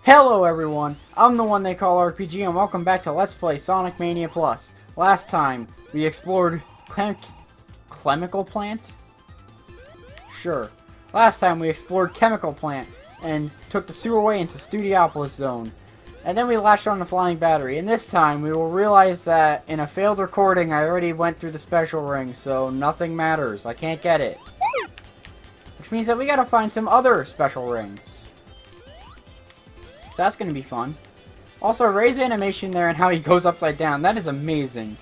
Hello everyone, I'm the one they call RPG and welcome back to Let's Play Sonic Mania Plus. Last time, we explored Chemical Plant? Sure. Last time we explored Chemical Plant and took the sewerway into Studiopolis Zone. And then we latched on the flying battery, and this time we will realize that in a failed recording I already went through the special ring, so nothing matters. I can't get it. Which means that we gotta find some other special rings. So that's going to be fun. Also, Ray's animation there and how he goes upside down. That is amazing.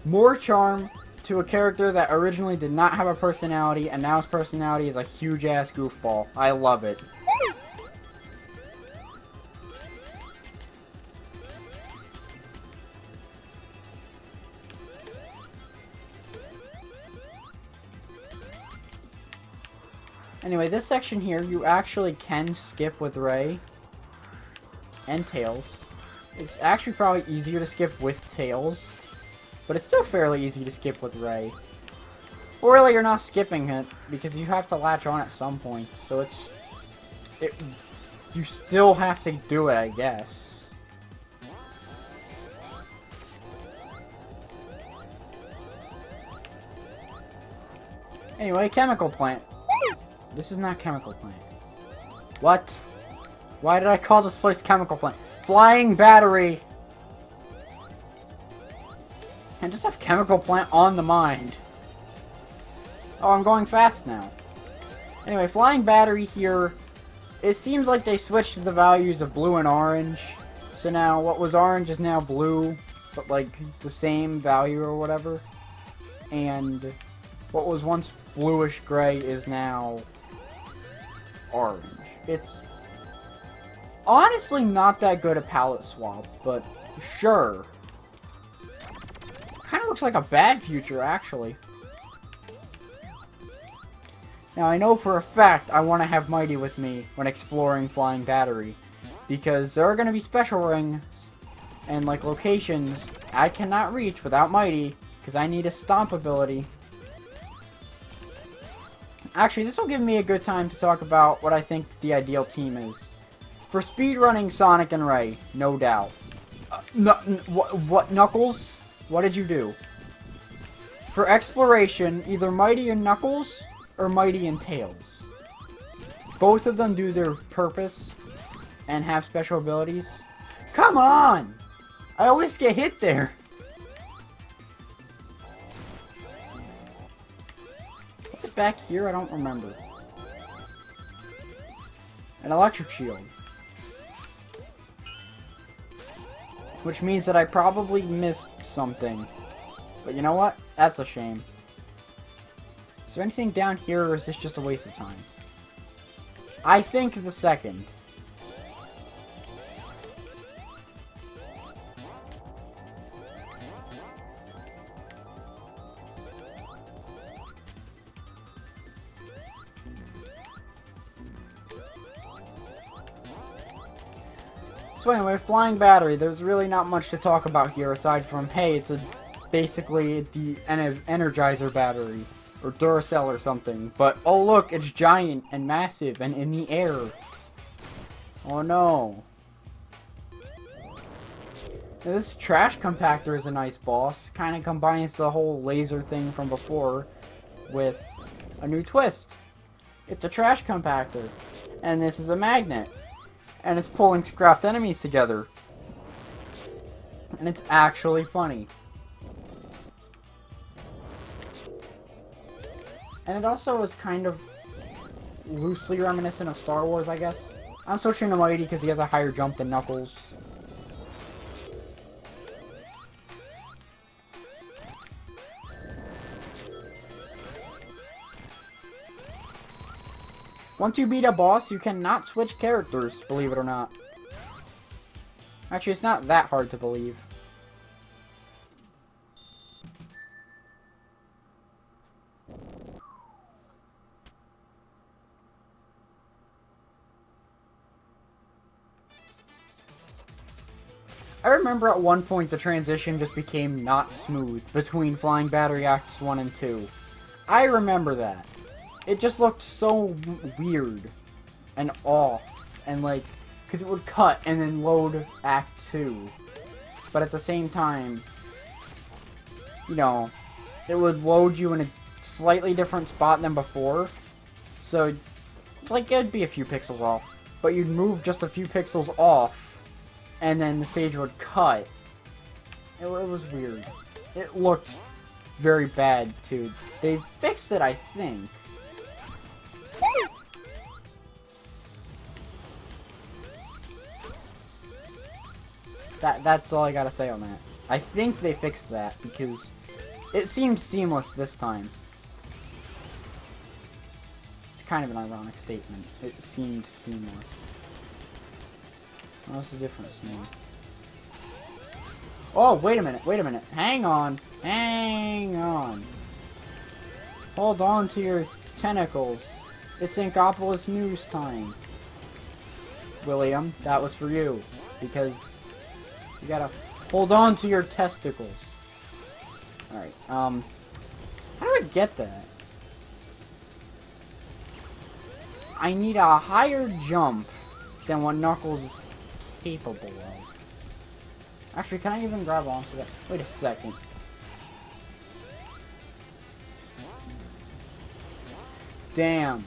More charm to a character that originally did not have a personality, and now his personality is a huge-ass goofball. I love it. Anyway, this section here, you actually can skip with Ray and Tails. It's actually probably easier to skip with Tails, but it's still fairly easy to skip with Ray. Well, really, you're not skipping it, because you have to latch on at some point, so you still have to do it, I guess. Anyway, Chemical Plant. This is not Chemical Plant. What? Why did I call this place Chemical Plant? Flying Battery! And just have Chemical Plant on the mind. Oh, I'm going fast now. Anyway, Flying Battery here. It seems like they switched the values of blue and orange. So now, what was orange is now blue. But like, the same value or whatever. And what was once bluish gray is now orange. It's honestly not that good a palette swap, but sure. Kind of looks like a bad future, actually. Now, I know for a fact I want to have Mighty with me when exploring Flying Battery, because there are going to be special rings and like locations I cannot reach without Mighty, because I need a stomp ability. Actually, this will give me a good time to talk about what I think the ideal team is. For speedrunning Sonic and Ray, no doubt. What, Knuckles? What did you do? For exploration, either Mighty and Knuckles, or Mighty and Tails. Both of them do their purpose, and have special abilities. Come on! I always get hit there! Back here, I don't remember. An electric shield. Which means that I probably missed something. But you know what? That's a shame. Is there anything down here, or is this just a waste of time? I think the second. So anyway, Flying Battery, there's really not much to talk about here aside from, hey, it's basically the Energizer battery, or Duracell or something, but oh look, it's giant and massive and in the air. Oh no. Now, this trash compactor is a nice boss, kind of combines the whole laser thing from before with a new twist. It's a trash compactor, and this is a magnet. And it's pulling scrapped enemies together. And it's actually funny. And it also is kind of loosely reminiscent of Star Wars, I guess. I'm switching to Mighty because he has a higher jump than Knuckles. Once you beat a boss, you cannot switch characters, believe it or not. Actually, it's not that hard to believe. I remember at one point the transition just became not smooth between Flying Battery Acts 1 and 2. I remember that. It just looked so weird and off. and like, because it would cut and then load Act 2. But at the same time, you know, it would load you in a slightly different spot than before. So, like, it'd be a few pixels off. But you'd move just a few pixels off, and then the stage would cut. It was weird. It looked very bad, too. They fixed it, I think. That's all I gotta say on that. I think they fixed that, because it seemed seamless this time. It's kind of an ironic statement. It seemed seamless. What's the difference now? Oh, wait a minute. Hang on. Hold on to your tentacles. It's Inkopolis news time. William, that was for you. Because you gotta hold on to your testicles. Alright, how do I get that? I need a higher jump than what Knuckles is capable of. Actually, can I even grab onto that? Wait a second. Damn.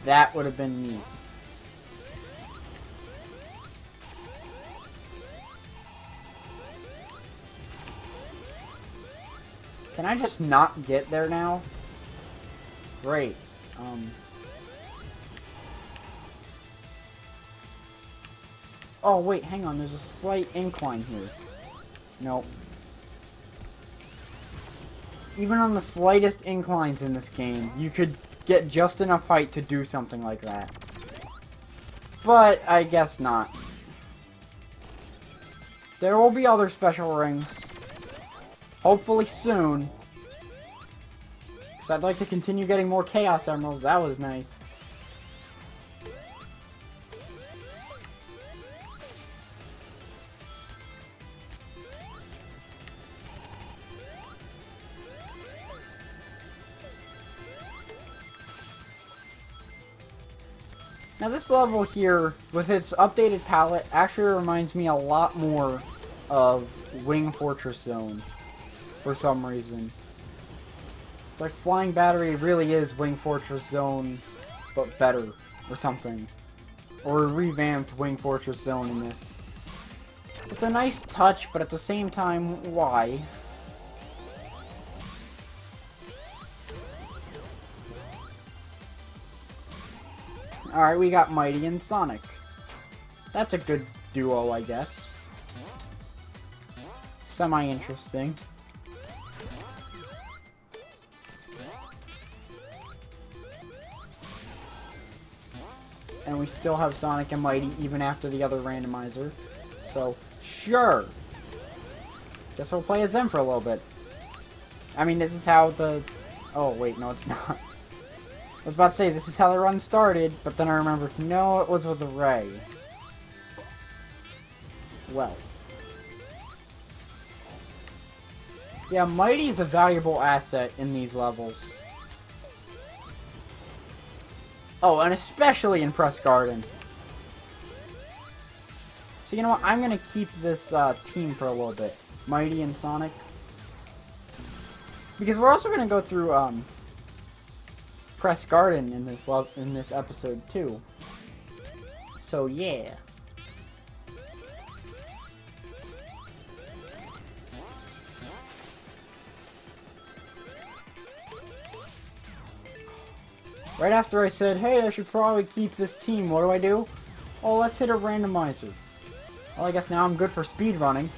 That would have been neat. Can I just not get there now? Great. Oh, wait, hang on. There's a slight incline here. Nope. Even on the slightest inclines in this game, you could get just enough height to do something like that. But, I guess not. There will be other special rings. Hopefully soon. Because I'd like to continue getting more Chaos Emeralds. That was nice. Now this level here, with its updated palette, actually reminds me a lot more of Wing Fortress Zone, for some reason. It's like Flying Battery really is Wing Fortress Zone, but better, or something. Or a revamped Wing Fortress Zone in this. It's a nice touch, but at the same time, why? Alright, we got Mighty and Sonic. That's a good duo, I guess. Semi-interesting. And we still have Sonic and Mighty even after the other randomizer. So, sure. Guess we'll play as them for a little bit. I mean, this is how the... Oh, wait, no, it's not. I was about to say, this is how the run started, but then I remembered, no, it was with a Ray. Well. Yeah, Mighty is a valuable asset in these levels. Oh, and especially in Press Garden. So you know what, I'm gonna keep this team for a little bit. Mighty and Sonic. Because we're also gonna go through, Press Garden in this episode too. So yeah. Right after I said, hey, I should probably keep this team, what do? Oh, let's hit a randomizer. Well, I guess now I'm good for speedrunning.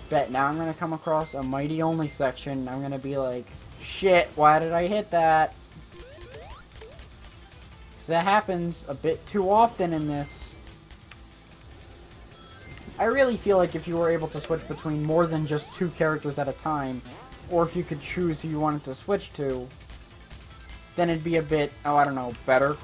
Bet now I'm gonna come across a Mighty only section and I'm gonna be like, shit, why did I hit that? Because that happens a bit too often in this. I really feel like if you were able to switch between more than just 2 characters at a time, or if you could choose who you wanted to switch to, then it'd be a bit, oh, I don't know, better.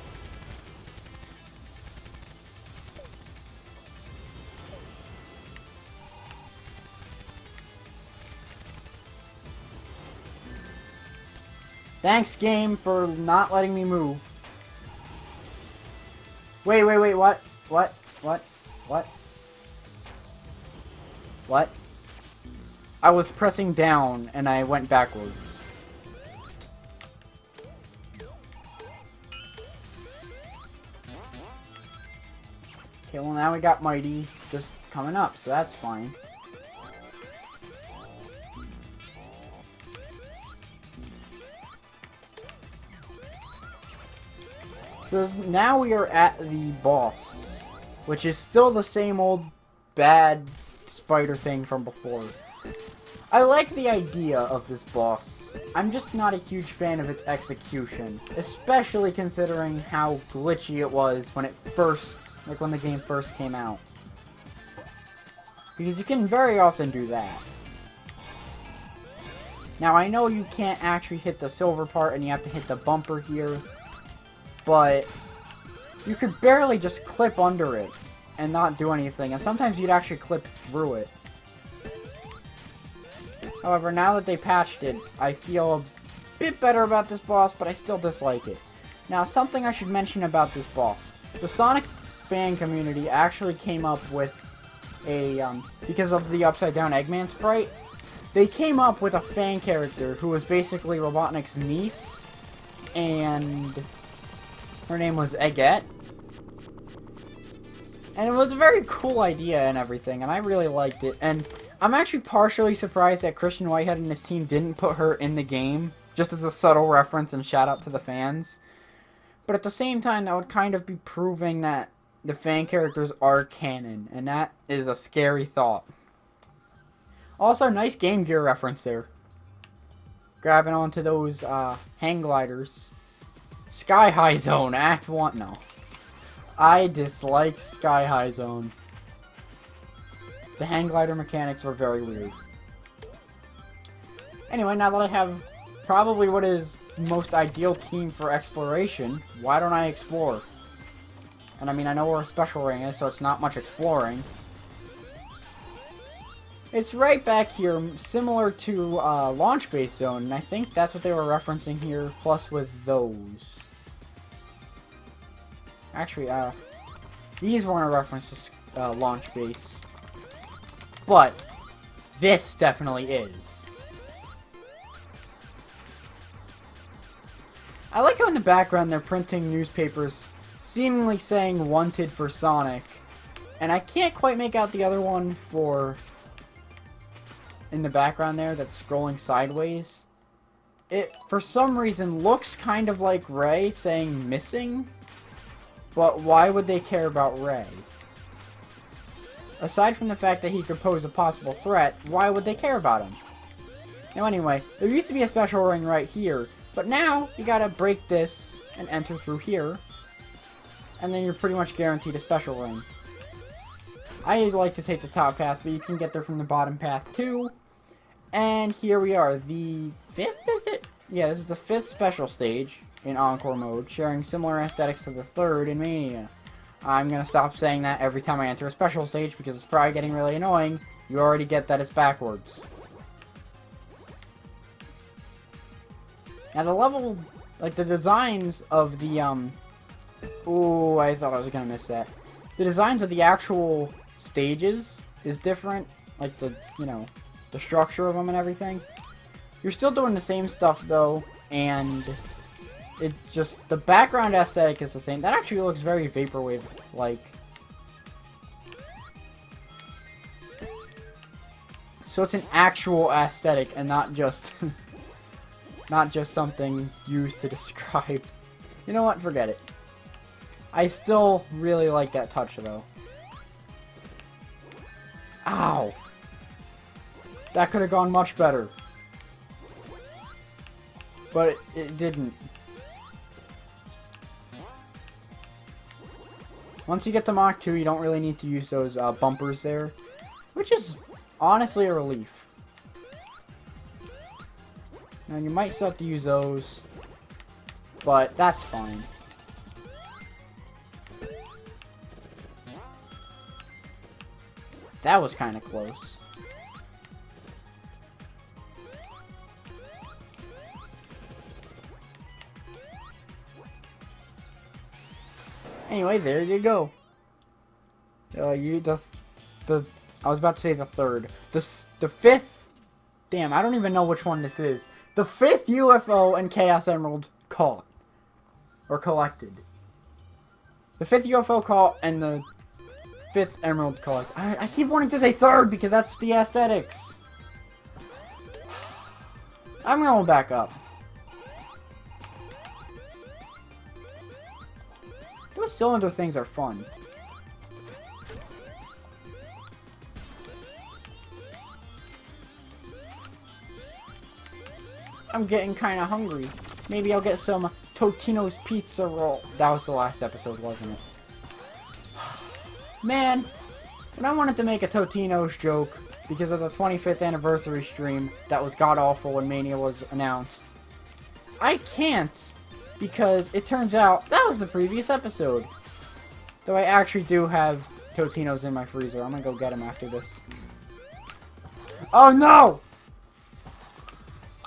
Thanks, game, for not letting me move. Wait, what? What? I was pressing down, and I went backwards. Okay, well now we got Mighty just coming up, so that's fine. So now we are at the boss, which is still the same old bad spider thing from before. I like the idea of this boss. I'm just not a huge fan of its execution, especially considering how glitchy it was when it first, like when the game first came out. Because you can very often do that. Now I know you can't actually hit the silver part and you have to hit the bumper here, but you could barely just clip under it and not do anything, and sometimes you'd actually clip through it. However, now that they patched it, I feel a bit better about this boss, but I still dislike it. Now, something I should mention about this boss. The Sonic fan community actually came up with a, because of the Upside Down Eggman sprite, they came up with a fan character who was basically Robotnik's niece, and her name was Eggette. And it was a very cool idea and everything, and I really liked it. And I'm actually partially surprised that Christian Whitehead and his team didn't put her in the game, just as a subtle reference and shout out to the fans. But at the same time, that would kind of be proving that the fan characters are canon, and that is a scary thought. Also, nice Game Gear reference there. Grabbing onto those hang gliders. Sky High Zone, Act 1. No. I dislike Sky High Zone. The hang glider mechanics were very weird. Anyway, now that I have probably what is the most ideal team for exploration, why don't I explore? And I mean, I know where a special ring is, so it's not much exploring. It's right back here, similar to Launch Base Zone, and I think that's what they were referencing here, plus with those. Actually, these weren't a reference to Launch Base. But this definitely is. I like how in the background they're printing newspapers seemingly saying wanted for Sonic. And I can't quite make out the other one for in the background there that's scrolling sideways. It, for some reason, looks kind of like Ray saying missing. But why would they care about Ray? Aside from the fact that he could pose a possible threat, why would they care about him? Now anyway, there used to be a special ring right here, but now you gotta break this and enter through here, and then you're pretty much guaranteed a special ring. I like to take the top path, but you can get there from the bottom path too. And here we are, the 5th, is it? Yeah, this is the 5th special stage in Encore mode, sharing similar aesthetics to the 3rd in Mania. I'm gonna stop saying that every time I enter a special stage because it's probably getting really annoying. You already get that it's backwards. Now the level, like the designs of the, ooh, I thought I was gonna miss that. The designs of the actual stages is different, like the, you know, the structure of them and everything. You're still doing the same stuff though, and it just, the background aesthetic is the same. That actually looks very Vaporwave-like. So it's an actual aesthetic and not just not just something used to describe. You know what? Forget it. I still really like that touch though. Ow! That could have gone much better. But it didn't. Once you get to Mach 2, you don't really need to use those bumpers there, which is honestly a relief. Now, you might still have to use those, but that's fine. That was kind of close. Anyway, there you go. I was about to say the third. The fifth. Damn, I don't even know which one this is. The fifth UFO and Chaos Emerald caught. Or collected. The fifth UFO caught and the fifth Emerald collect. I keep wanting to say third because that's the aesthetics. I'm going back up. Those cylinder things are fun. I'm getting kind of hungry. Maybe I'll get some Totino's pizza roll. That was the last episode, wasn't it? Man, when I wanted to make a Totino's joke because of the 25th anniversary stream that was god-awful when Mania was announced, I can't because it turns out that was the previous episode. Though I actually do have Totino's in my freezer. I'm gonna go get them after this. Oh no!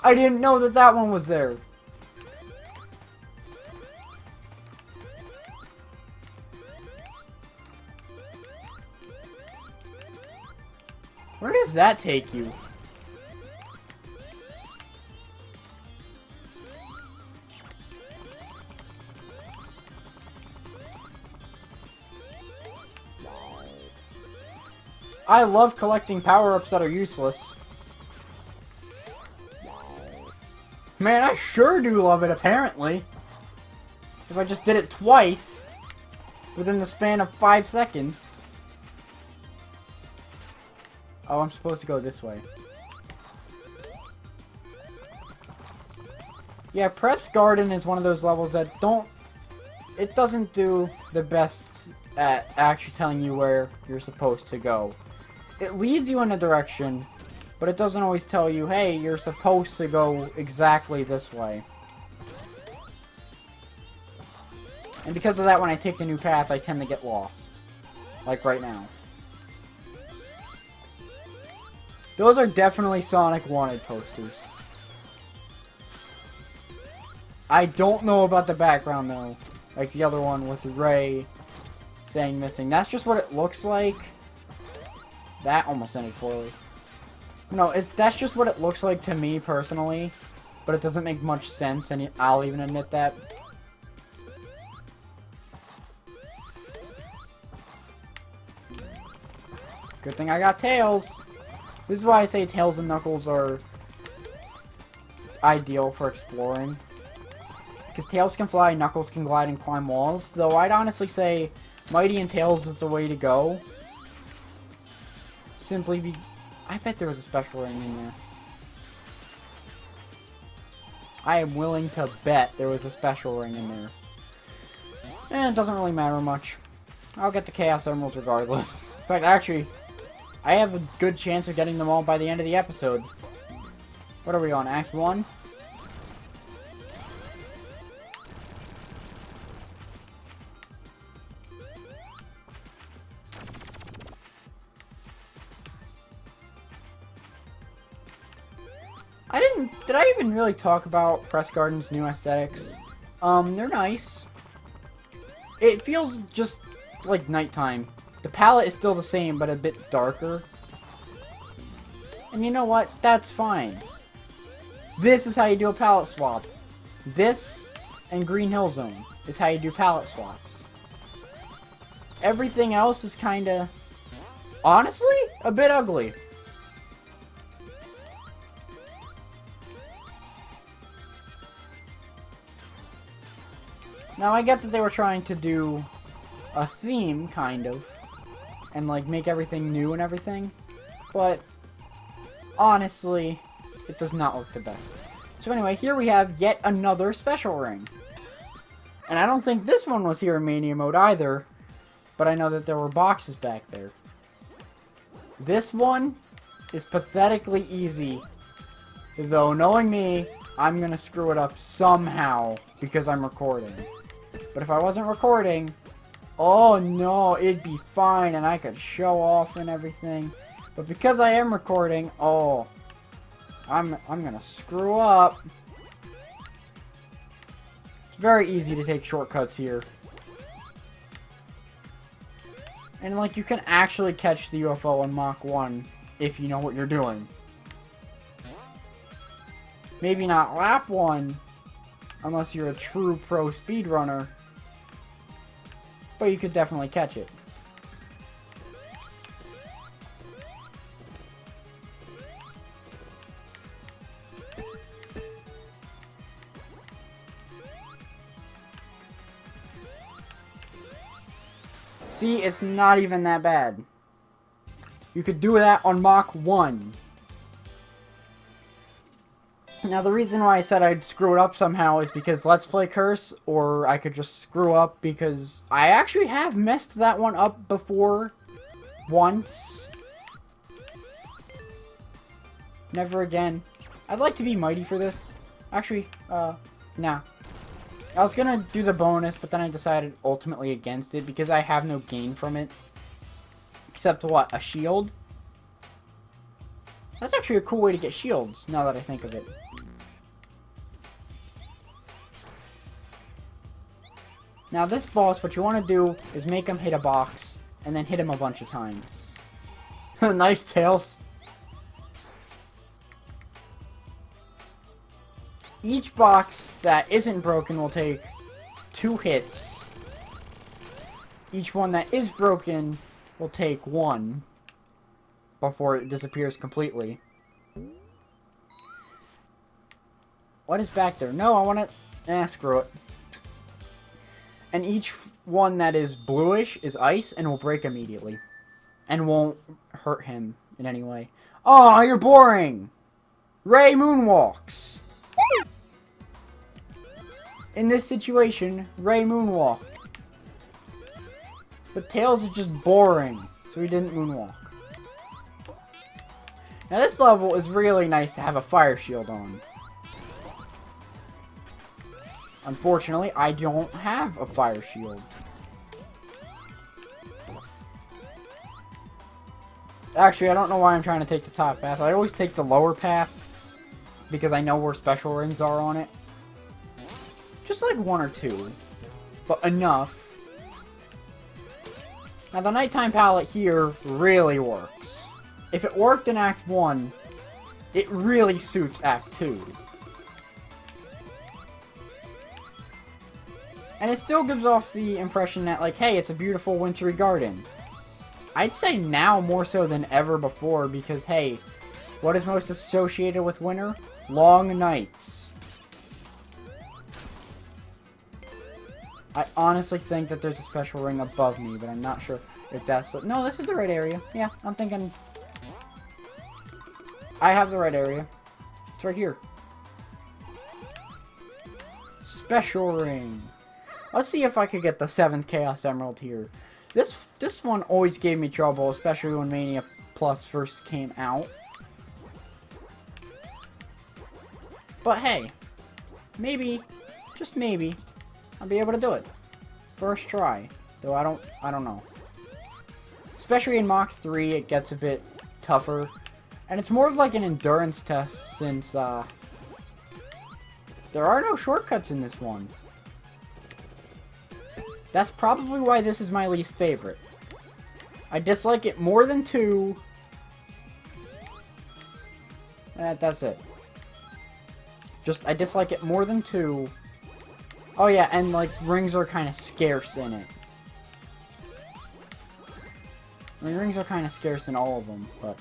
I didn't know that that one was there. Where does that take you? I love collecting power-ups that are useless. Man, I sure do love it, apparently. If I just did it twice, within the span of 5 seconds. Oh, I'm supposed to go this way. Yeah, Press Garden is one of those levels that it doesn't do the best at actually telling you where you're supposed to go. It leads you in a direction, but it doesn't always tell you, hey, you're supposed to go exactly this way. And because of that, when I take the new path, I tend to get lost. Like right now. Those are definitely Sonic Wanted posters. I don't know about the background, though. Like the other one with Ray saying missing. That's just what it looks like. That almost ended poorly. No, that's just what it looks like to me, personally. But it doesn't make much sense, and I'll even admit that. Good thing I got Tails. This is why I say Tails and Knuckles are ideal for exploring. Because Tails can fly, Knuckles can glide and climb walls. Though I'd honestly say Mighty and Tails is the way to go. I bet there was a special ring in there. I am willing to bet there was a special ring in there. And it doesn't really matter much. I'll get the Chaos Emeralds regardless. In fact, actually, I have a good chance of getting them all by the end of the episode. What are we on, Act 1? Did I even really talk about Press Garden's new aesthetics? They're nice. It feels just like nighttime. The palette is still the same, but a bit darker. And you know what? That's fine. This is how you do a palette swap. This and Green Hill Zone is how you do palette swaps. Everything else is kinda, honestly, a bit ugly. Now, I get that they were trying to do a theme, kind of, and, like, make everything new and everything, but, honestly, it does not look the best. So anyway, here we have yet another special ring. And I don't think this one was here in Mania mode either, but I know that there were boxes back there. This one is pathetically easy, though knowing me, I'm gonna screw it up somehow because I'm recording. But if I wasn't recording, oh no, it'd be fine and I could show off and everything. But because I am recording, oh, I'm gonna screw up. It's very easy to take shortcuts here. And, like, you can actually catch the UFO on Mach 1 if you know what you're doing. Maybe not lap 1, unless you're a true pro speedrunner. But you could definitely catch it. See, it's not even that bad. You could do that on Mach 1. Now, the reason why I said I'd screw it up somehow is because Let's Play Curse, or I could just screw up because I actually have messed that one up before. Once. Never again. I'd like to be mighty for this. Actually, nah. I was gonna do the bonus, but then I decided ultimately against it because I have no gain from it. Except what? A shield? That's actually a cool way to get shields, now that I think of it. Now this boss, what you want to do is make him hit a box, and then hit him a bunch of times. Nice, Tails. Each box that isn't broken will take 2 hits. Each one that is broken will take 1 before it disappears completely. What is back there? No, I want to... screw it. And each one that is bluish is ice and will break immediately. And won't hurt him in any way. Oh, you're boring! Ray moonwalks! In this situation, Ray moonwalked. But Tails is just boring, so he didn't moonwalk. Now this level is really nice to have a fire shield on. Unfortunately, I don't have a fire shield. Actually, I don't know why I'm trying to take the top path. I always take the lower path because I know where special rings are on it. Just like 1 or 2, but enough. Now the nighttime palette here really works. If it worked in Act 1, it really suits Act 2. And it still gives off the impression that, like, hey, it's a beautiful wintry garden. I'd say now more so than ever before because, hey, what is most associated with winter? Long nights. I honestly think that there's a special ring above me, but I'm not sure if that's... No, this is the right area. Yeah, I'm thinking... I have the right area. It's right here. Special ring. Let's see if I could get the 7th Chaos Emerald here. This one always gave me trouble, especially when Mania Plus first came out. But hey, maybe, just maybe, I'll be able to do it. First try. Though I don't know. Especially in Mach 3, it gets a bit tougher. And it's more of like an endurance test since, there are no shortcuts in this one. That's probably why this is my least favorite. I dislike it more than 2. That's it. I dislike it more than 2. Oh yeah, and like, rings are kind of scarce in it. I mean, rings are kind of scarce in all of them, but...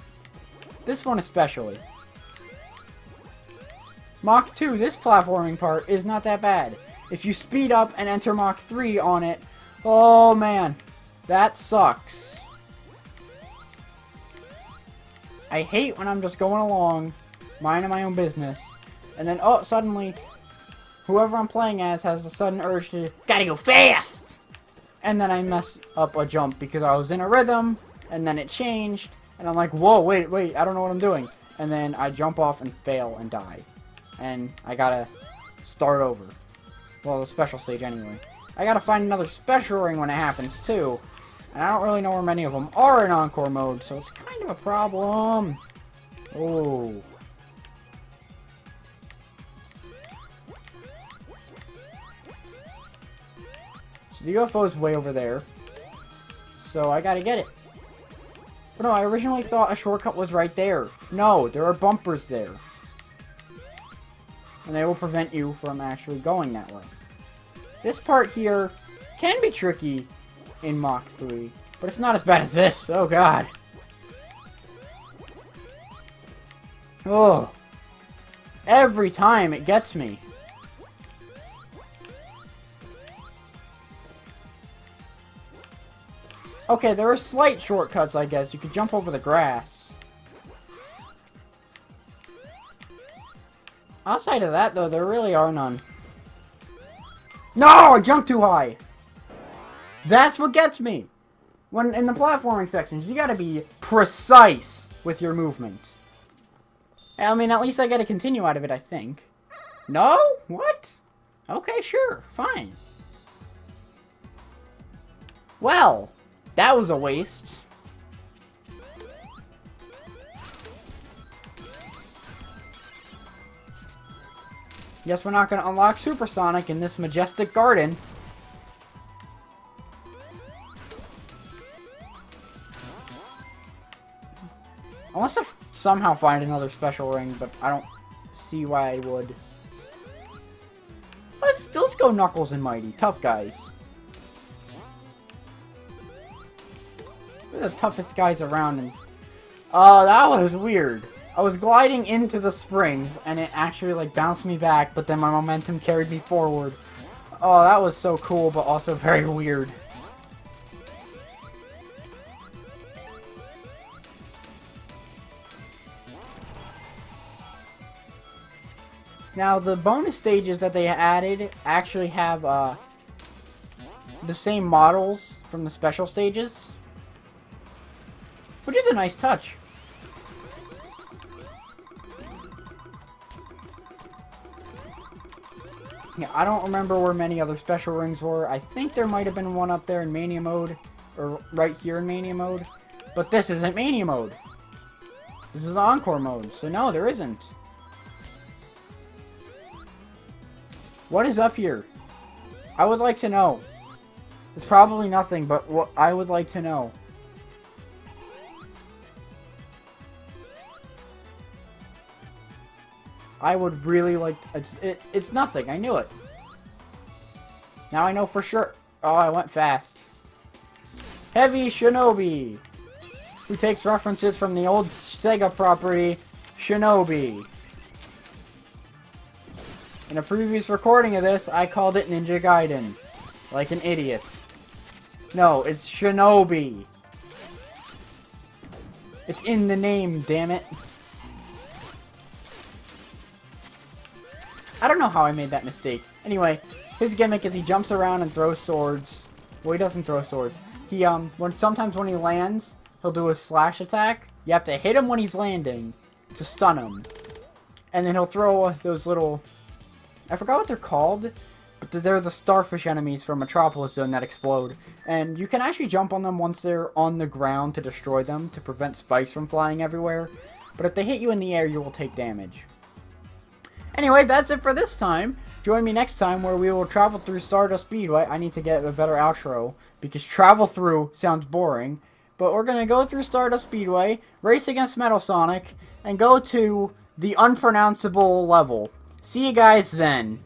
this one especially. Mach 2, this platforming part, is not that bad. If you speed up and enter Mach 3 on it, oh man, that sucks. I hate when I'm just going along, minding my own business, and then, oh, suddenly, whoever I'm playing as has a sudden urge to, gotta go fast! And then I mess up a jump because I was in a rhythm, and then it changed, and I'm like, whoa, wait, I don't know what I'm doing. And then I jump off and fail and die. And I gotta start over. Well, the special stage anyway. I gotta find another special ring when it happens too. And I don't really know where many of them are in Encore mode, so it's kind of a problem. Oh. So the UFO is way over there. so I gotta get it. But no, I originally thought a shortcut was right there. No, there are bumpers there. And they will prevent you from actually going that way. This part here can be tricky in Mach 3, but it's not as bad as this. Oh god. Oh. Every time it gets me. Okay, there are slight shortcuts, I guess. You could jump over the grass. Outside of that, though, there really are none. No! I jumped too high! That's what gets me! When in the platforming sections, you gotta be precise with your movement. I mean, at least I gotta continue out of it, I think. No? What? Okay, sure. Fine. Well... that was a waste. Guess we're not going to unlock Supersonic in this majestic garden. Unless I somehow find another special ring, but I don't see why I would. Let's go Knuckles and Mighty. Tough guys. They're the toughest guys around, and oh, that was weird. I was gliding into the springs, and it actually like bounced me back, but then my momentum carried me forward. Oh, that was so cool, but also very weird. Now, the bonus stages that they added actually have the same models from the special stages. Which is a nice touch. Yeah, I don't remember where many other special rings were. I think there might have been one up there in Mania mode. Or right here in Mania mode. But this isn't Mania mode. This is Encore mode. So no, there isn't. What is up here? I would like to know. It's probably nothing, but what I would like to know. I would really like... It's nothing. I knew it. Now I know for sure. Oh, I went fast. Heavy Shinobi. Who takes references from the old Sega property, Shinobi. In a previous recording of this, I called it Ninja Gaiden. Like an idiot. No, it's Shinobi. It's in the name, damn it. I don't know how I made that mistake. Anyway, his gimmick is he jumps around and throws swords. Well, he doesn't throw swords. He, sometimes when he lands, he'll do a slash attack. You have to hit him when he's landing to stun him. And then he'll throw those little... I forgot what they're called, but they're the starfish enemies from Metropolis Zone that explode. And you can actually jump on them once they're on the ground to destroy them, to prevent spikes from flying everywhere. But if they hit you in the air, you will take damage. Anyway, that's it for this time. Join me next time where we will travel through Stardust Speedway. I need to get a better outro because travel through sounds boring. But we're going to go through Stardust Speedway, race against Metal Sonic, and go to the unpronounceable level. See you guys then.